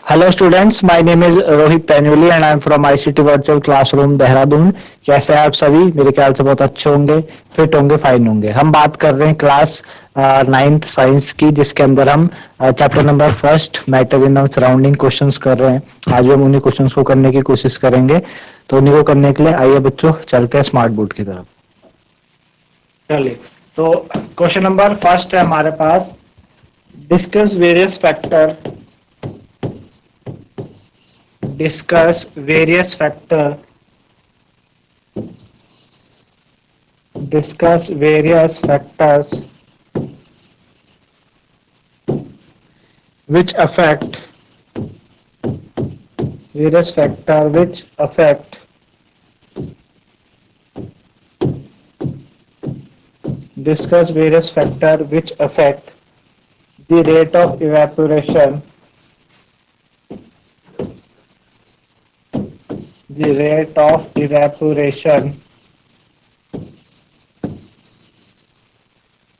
Hello students, my name is Rohit Painuly and I am from ICT virtual classroom Dehradun. कैसे हैं आप सभी? मेरे ख्याल से बहुत अच्छे होंगे, फिट होंगे, फाइन होंगे। हम बात कर रहे हैं क्लास नाइन्थ साइंस की, जिसके अंदर हम chapter number first matter in surrounding questions कर रहे हैं। आज भी हम उन्हीं क्वेश्चंस को करने की कोशिश करेंगे। तो उन्हीं को करने के लिए आइए बच्चों चलते हैं स्मार्ट बोर्ड की तरफ। चलिए, तो क्वेश्चन नंबर फर्स्ट है हमारे पास, discuss various factor discuss various factor discuss various factors which affect various factor which affect discuss various factor which affect the rate of evaporation, the rate of evaporation.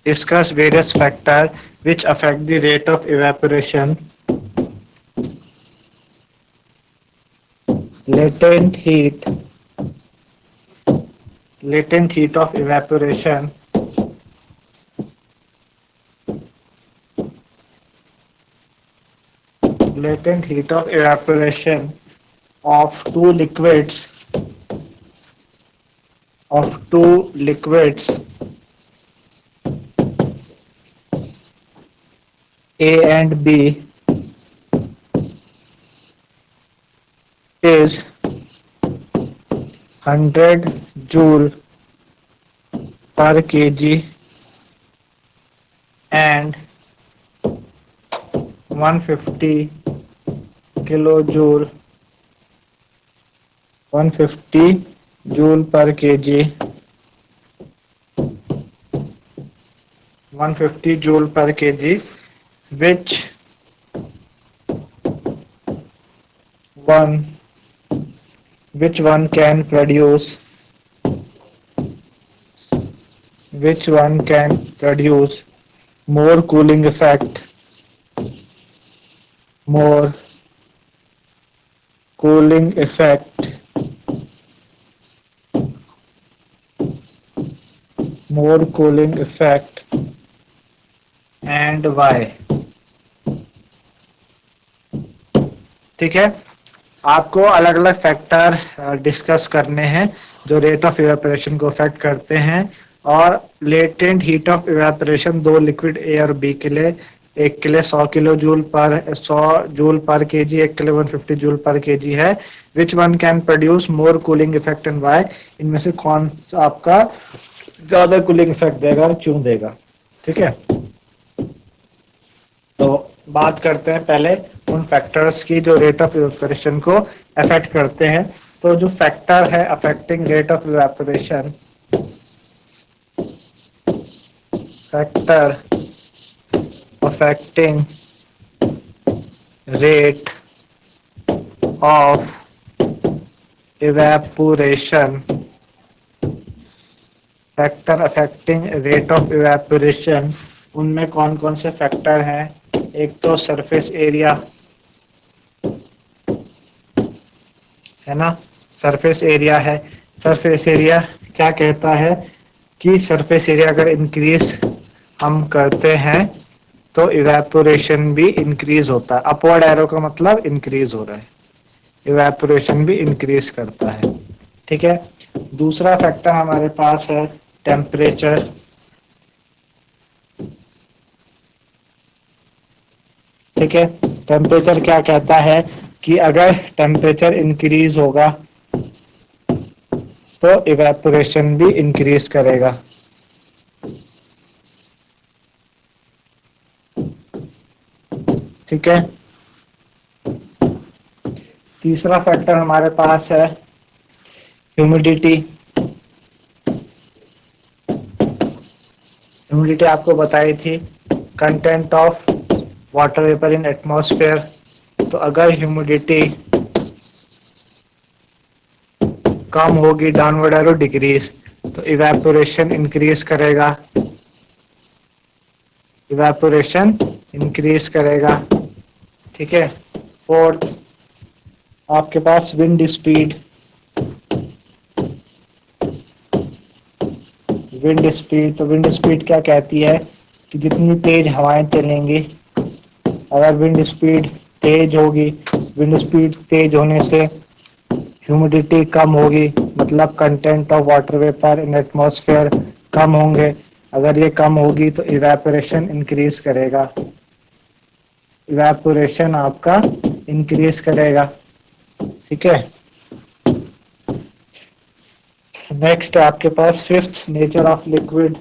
Discuss various factors which affect the rate of evaporation. Latent heat, latent heat of evaporation, latent heat of evaporation of two liquids, of two liquids A and B is 100 joule per kg and 150 kilojoule, 150 joule per kg, 150 joule per kg, which one can produce, which one can produce more cooling effect, more cooling effect, more cooling effect and why। ठीक है, आपको अलग अलग factor discuss करने हैं जो rate of evaporation को affect करते हैं, और लेटेंट हीट ऑफ इवेपोरेशन दो लिक्विड ए और बी के लिए, एक के लिए 100 किलो जूल पर 100 जूल पर केजी, एक के लिए 150 जूल पर केजी है। Which one can produce more cooling effect and why, इनमें से कौन सा आपका ज्यादा कूलिंग इफेक्ट देगा और क्यों देगा। ठीक है, तो बात करते हैं पहले उन फैक्टर्स की जो रेट ऑफ इवेपोरेशन को अफेक्ट करते हैं। तो जो फैक्टर है affecting rate of evaporation, factor affecting rate of evaporation, factor affecting rate of evaporation, उनमें कौन कौन से फैक्टर हैं। एक तो सरफेस एरिया है ना, सरफेस एरिया है। सरफेस एरिया क्या कहता है कि सरफेस एरिया अगर इंक्रीज हम करते हैं तो इवेपोरेशन भी इंक्रीज होता है। अपवर्ड एरो का मतलब इंक्रीज हो रहा है, इवेपोरेशन भी इंक्रीज करता है। ठीक है, दूसरा फैक्टर हमारे पास है टेम्परेचर। ठीक है, टेम्परेचर क्या कहता है कि अगर टेम्परेचर इंक्रीज होगा तो इवेपोरेशन भी इंक्रीज करेगा। ठीक है, तीसरा फैक्टर हमारे पास है ह्यूमिडिटी। ह्यूमिडिटी आपको बताई थी, content of water vapour in atmosphere. तो अगर ह्यूमिडिटी कम होगी, डाउनवर्ड एरो डिक्रीज, तो इवेपोरेशन इंक्रीज करेगा, इवेपोरेशन इंक्रीज करेगा। ठीक है, फोर्थ आपके पास विंड स्पीड। विंड स्पीड, तो विंड स्पीड क्या कहती है कि जितनी तेज हवाएं चलेंगी, अगर विंड स्पीड तेज होगी, विंड स्पीड तेज होने से ह्यूमिडिटी कम होगी, मतलब content of water vapour in atmosphere कम होंगे। अगर ये कम होगी तो इवेपोरेशन इंक्रीज करेगा, इवेपोरेशन आपका इंक्रीज करेगा। ठीक है, नेक्स्ट आपके पास fifth nature of liquid.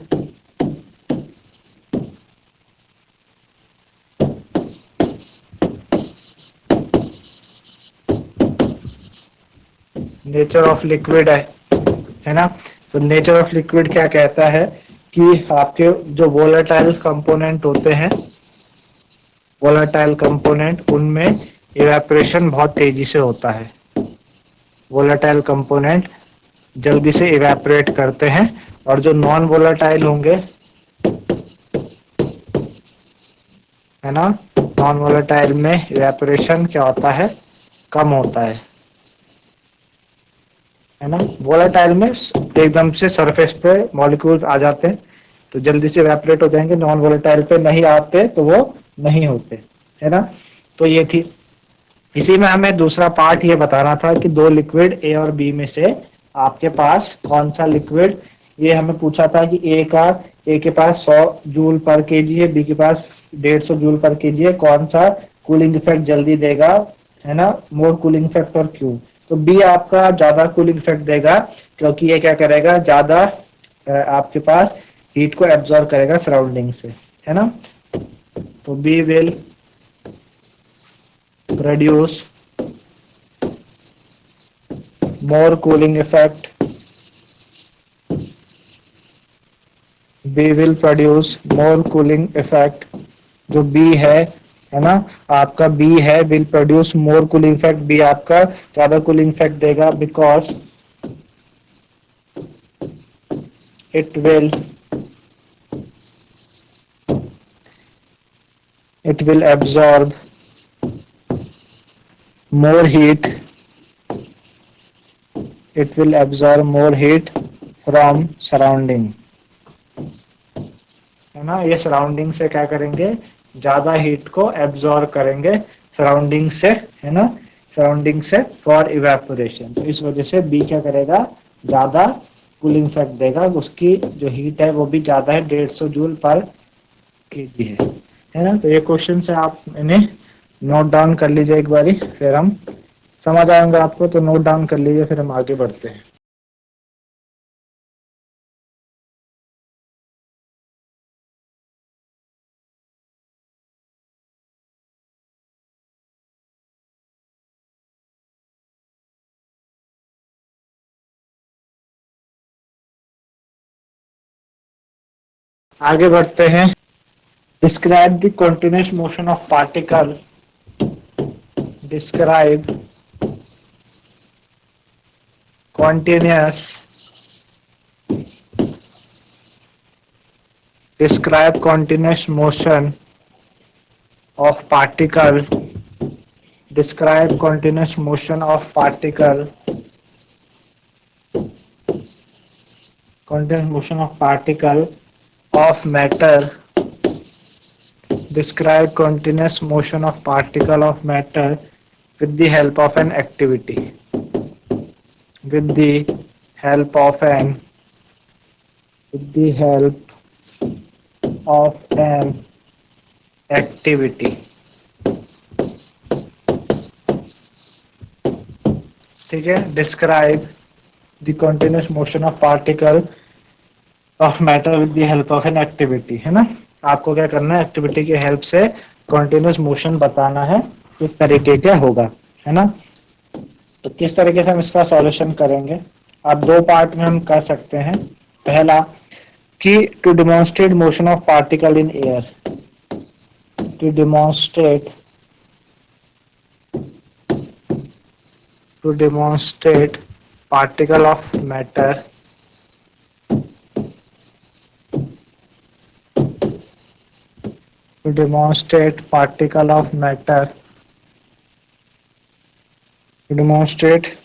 Nature of liquid है ना। तो नेचर ऑफ लिक्विड क्या कहता है कि आपके जो वोलेटाइल कंपोनेंट होते हैं, वोलेटाइल कंपोनेंट, उनमें इवेपोरेशन बहुत तेजी से होता है। वोलेटाइल कंपोनेंट जल्दी से इवेपोरेट करते हैं, और जो नॉन वोलेटाइल होंगे, है ना, नॉन वोलेटाइल में इवेपोरेशन क्या होता है, कम होता है ना। वोलेटाइल में एकदम से सरफेस पे मॉलिक्यूल्स आ जाते हैं तो जल्दी से इवेपोरेट हो जाएंगे, नॉन वोलेटाइल पे नहीं आते तो वो नहीं होते, है ना। तो ये थी, इसी में हमें दूसरा पार्ट ये बताना था कि दो लिक्विड ए और बी में से आपके पास कौन सा लिक्विड, ये हमें पूछा था कि ए के पास 100 जूल पर केजी है, बी के पास 150 जूल पर केजी है, कौन सा कूलिंग इफेक्ट जल्दी देगा, है ना, मोर कूलिंग इफेक्ट, और क्यों। तो बी आपका ज्यादा कूलिंग इफेक्ट देगा, क्योंकि ये क्या करेगा, ज्यादा आपके पास हीट को एब्जॉर्ब करेगा सराउंडिंग से, है ना। तो B will produce more cooling effect, B will produce more cooling effect। जो B है ना, आपका B है will produce more cooling effect, B आपका ज्यादा cooling effect देगा, because it will absorb more heat, it will absorb more heat from surrounding, है ना। ये सराउंडिंग से क्या करेंगे, ज्यादा हीट को एब्जॉर्ब करेंगे सराउंडिंग से, है ना, सराउंडिंग से फॉर इवेपोरेशन। तो इस वजह से बी क्या करेगा, ज्यादा कूलिंग इफेक्ट देगा, उसकी जो हीट है वो भी ज्यादा है, 150 जूल पर केजी है ना। तो ये क्वेश्चन से आप इन्हें नोट डाउन कर लीजिए एक बारी, फिर हम समझ आएंगे आपको, तो नोट डाउन कर लीजिए, फिर हम आगे बढ़ते हैं। आगे बढ़ते हैं। Describe the continuous motion of particle, describe continuous describe continuous motion of particle, describe continuous motion of particle, continuous motion of particle of matter, describe continuous motion of particle of matter with the help of an activity, with the help of an with the help of an activity। ठीक है, describe the continuous motion of particle of matter with the help of an activity, है ना। आपको क्या करना है, activity की help से कंटिन्यूअस मोशन बताना है, किस तरीके का होगा, है ना। तो किस तरीके से हम इसका सॉल्यूशन करेंगे, आप दो पार्ट में हम कर सकते हैं। पहला कि to demonstrate motion of particle in air, to demonstrate particle of matter to demonstrate particle of matter to demonstrate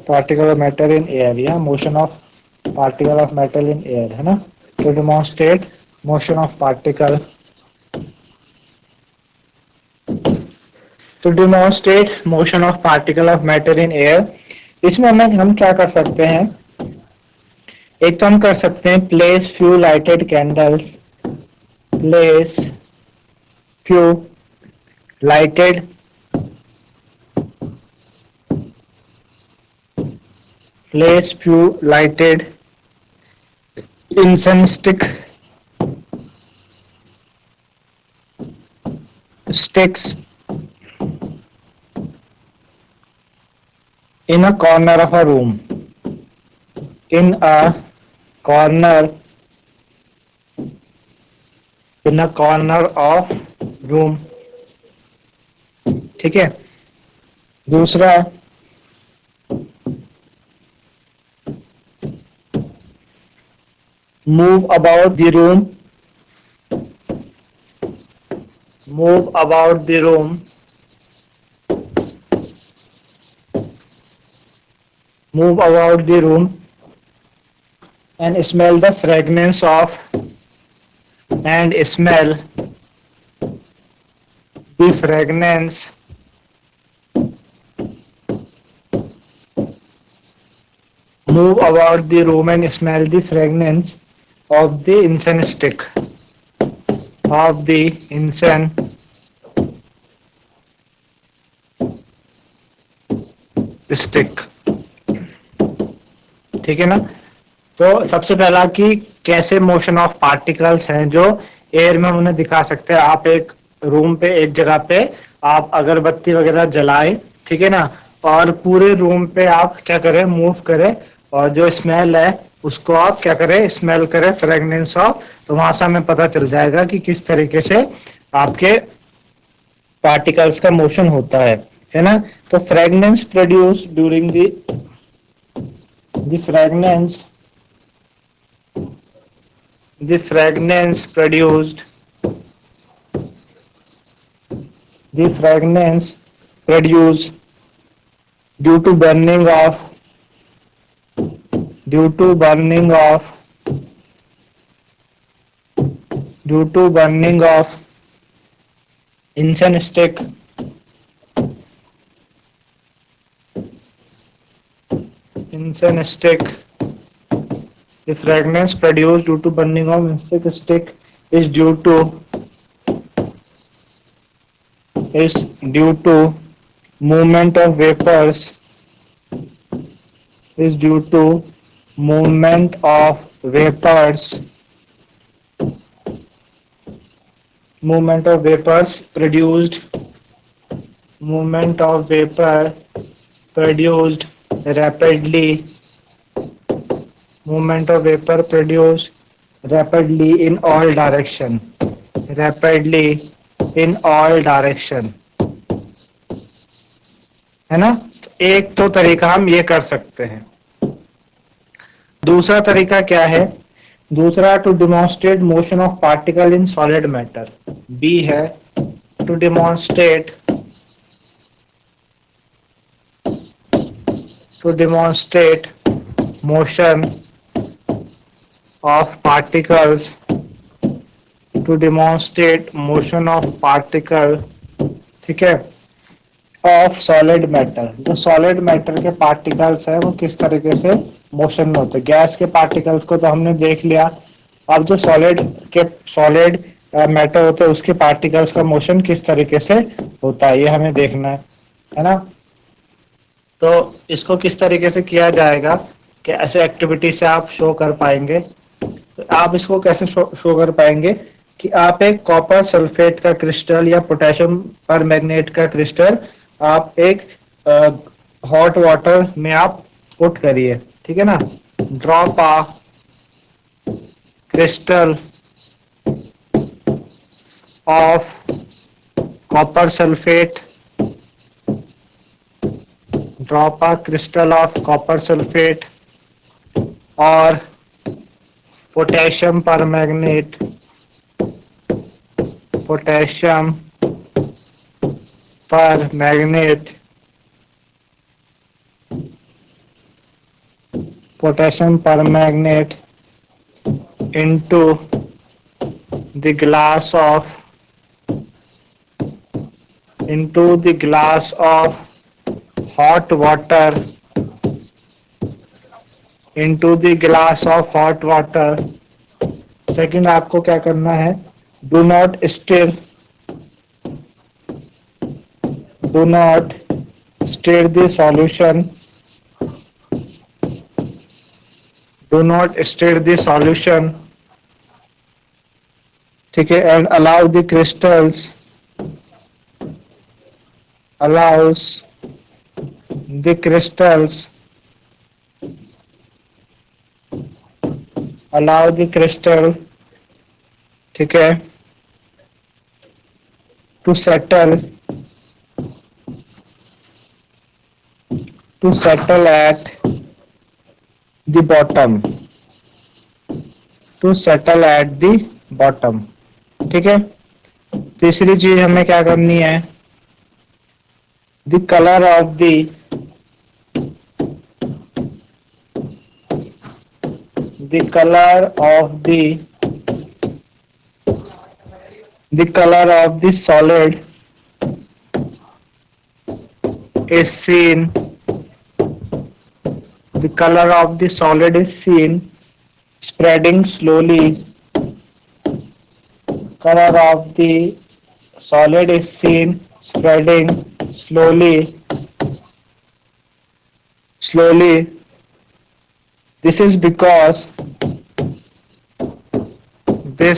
particle of matter in air, या motion of particle of metal in air, है ना. To demonstrate motion of particle, to demonstrate motion of particle of matter in air, इसमें हम क्या कर सकते हैं. एक तो हम कर सकते हैं place few lighted candles, place few lighted place few lighted incense sticks in a corner of a room, in a corner of room. ठीक है. दूसरा, move about the room, move about the room, move about the room and smell the fragrance of, and smell the fragrance move about the room and smell the fragrance of the incense stick, of the incense stick. ठीक है ना. तो सबसे पहला कि कैसे motion of particles हैं जो एयर में हम उन्हें दिखा सकते हैं. आप एक रूम पे, एक जगह पे आप अगरबत्ती वगैरह जलाएं, ठीक है ना, और पूरे रूम पे आप क्या करें, मूव करें, और जो स्मेल है उसको आप क्या करें, स्मेल करें, फ्रेगनेंस ऑफ. तो वहां से हमें पता चल जाएगा कि किस तरीके से आपके पार्टिकल्स का मोशन होता है ना. तो fragrance produce during the fragrance the fragrance produced the fragrance produced due to burning of due to burning of due to burning of incense stick incense stick. The fragrance produced due to burning of incense stick is due to movement of vapors is due to movement of vapors movement of vapors produced movement of vapor produced rapidly movement of vapor produced rapidly in all direction rapidly in all direction, है ना. एक तो तरीका हम ये कर सकते हैं. दूसरा तरीका क्या है, दूसरा to demonstrate motion of particle in solid matter. B है to demonstrate motion of particles to demonstrate motion of particle, ठीक है, ऑफ सॉलिड मैटर. जो सॉलिड मैटर के पार्टिकल्स है वो किस तरीके से मोशन में होते हैं. गैस के पार्टिकल्स को तो हमने देख लिया. अब जो सॉलिड मैटर होते हैं उसके पार्टिकल्स का मोशन किस तरीके से होता है ये हमें देखना है ना. तो इसको किस तरीके से किया जाएगा, कि ऐसे एक्टिविटी से आप शो कर पाएंगे. तो आप इसको कैसे शो कर पाएंगे कि आप एक कॉपर सल्फेट का क्रिस्टल या पोटेशियम परमैंगनेट का क्रिस्टल आप एक हॉट वाटर में आप पुट करिए, ठीक है ना. Drop a crystal of copper sulphate drop a crystal of copper sulfate or potassium permanganate potassium permanganate into the glass of hot water into the glass of hot water. Second आपको क्या करना है, do not stir do not stir the solution do not stir the solution, ठीक है, and allows the crystals allow the crystal, ठीक है, to settle at the bottom ठीक है। तीसरी चीज हमें क्या करनी है, the color of the solid is seen spreading slowly. Color of the solid is seen spreading slowly. This is because the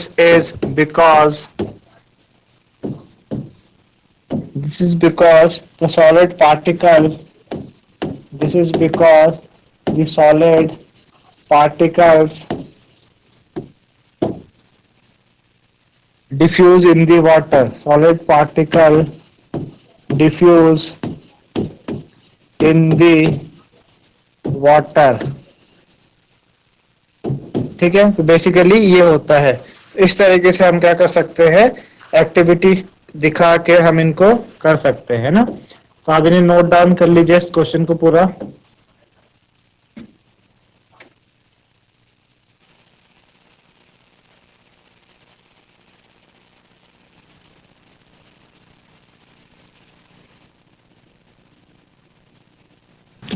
solid particles diffuse in the water. Solid particle diffuse in the water, ठीक है। तो basically ये होता है। इस तरीके से हम क्या कर सकते हैं, एक्टिविटी दिखा के हम इनको कर सकते हैं ना। तो आप इन्हें नोट डाउन कर लीजिए इस क्वेश्चन को पूरा।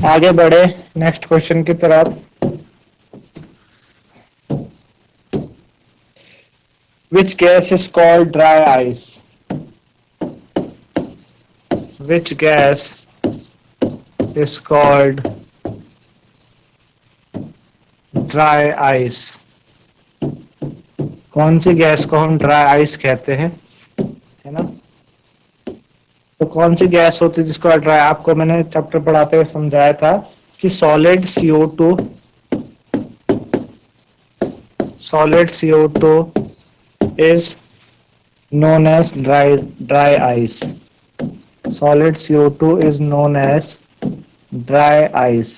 आगे बढ़े नेक्स्ट क्वेश्चन की तरफ। Which gas is called dry ice? Which gas is called dry ice? कौन सी गैस को हम ड्राई आइस कहते हैं, है ना। तो कौन सी गैस होती है जिसको ड्राई, आपको मैंने चैप्टर पढ़ाते हुए समझाया था कि solid CO2 is known as dry ice. Solid CO2 is known as dry ice.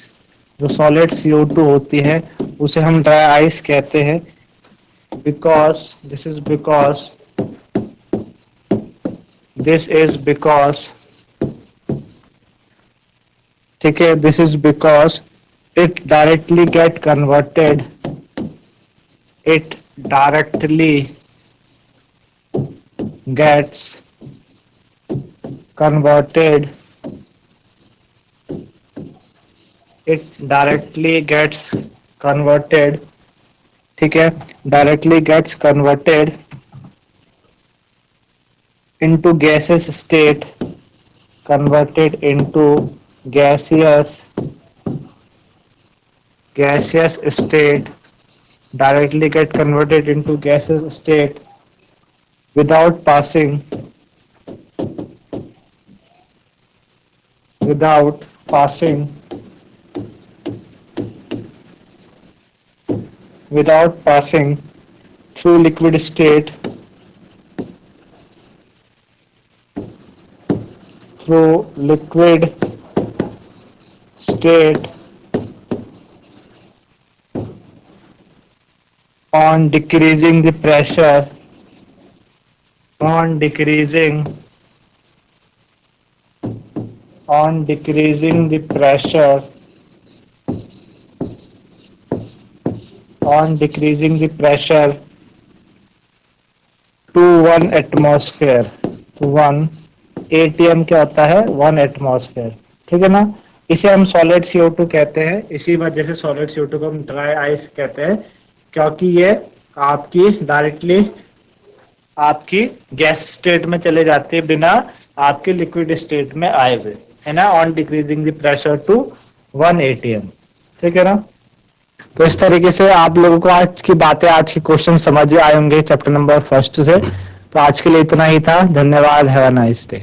जो सॉलिड CO2 होती है उसे हम ड्राई आइस कहते हैं, because this is because ठीक है, this is because it directly gets converted ठीक है, directly gets converted into gaseous state, converted into gaseous state, directly get converted into gaseous state without passing through liquid state on decreasing the pressure on decreasing the pressure to 1 atmosphere, तो 1 atm क्या होता है, 1 atmosphere, ठीक है ना। इसे हम solid CO2 कहते हैं, इसी वजह से सॉलिड CO2 को हम ड्राई आइस कहते हैं, क्योंकि ये आपकी डायरेक्टली आपकी गैस स्टेट में चले जाती है बिना आपके लिक्विड स्टेट में आए हुए, है ना, on decreasing the pressure to 1 atm, ठीक है ना। तो इस तरीके से आप लोगों को आज की बातें, आज के क्वेश्चन समझ आए होंगे चैप्टर नंबर 1 से। तो आज के लिए इतना ही था, धन्यवाद, हैव अ नाइस डे।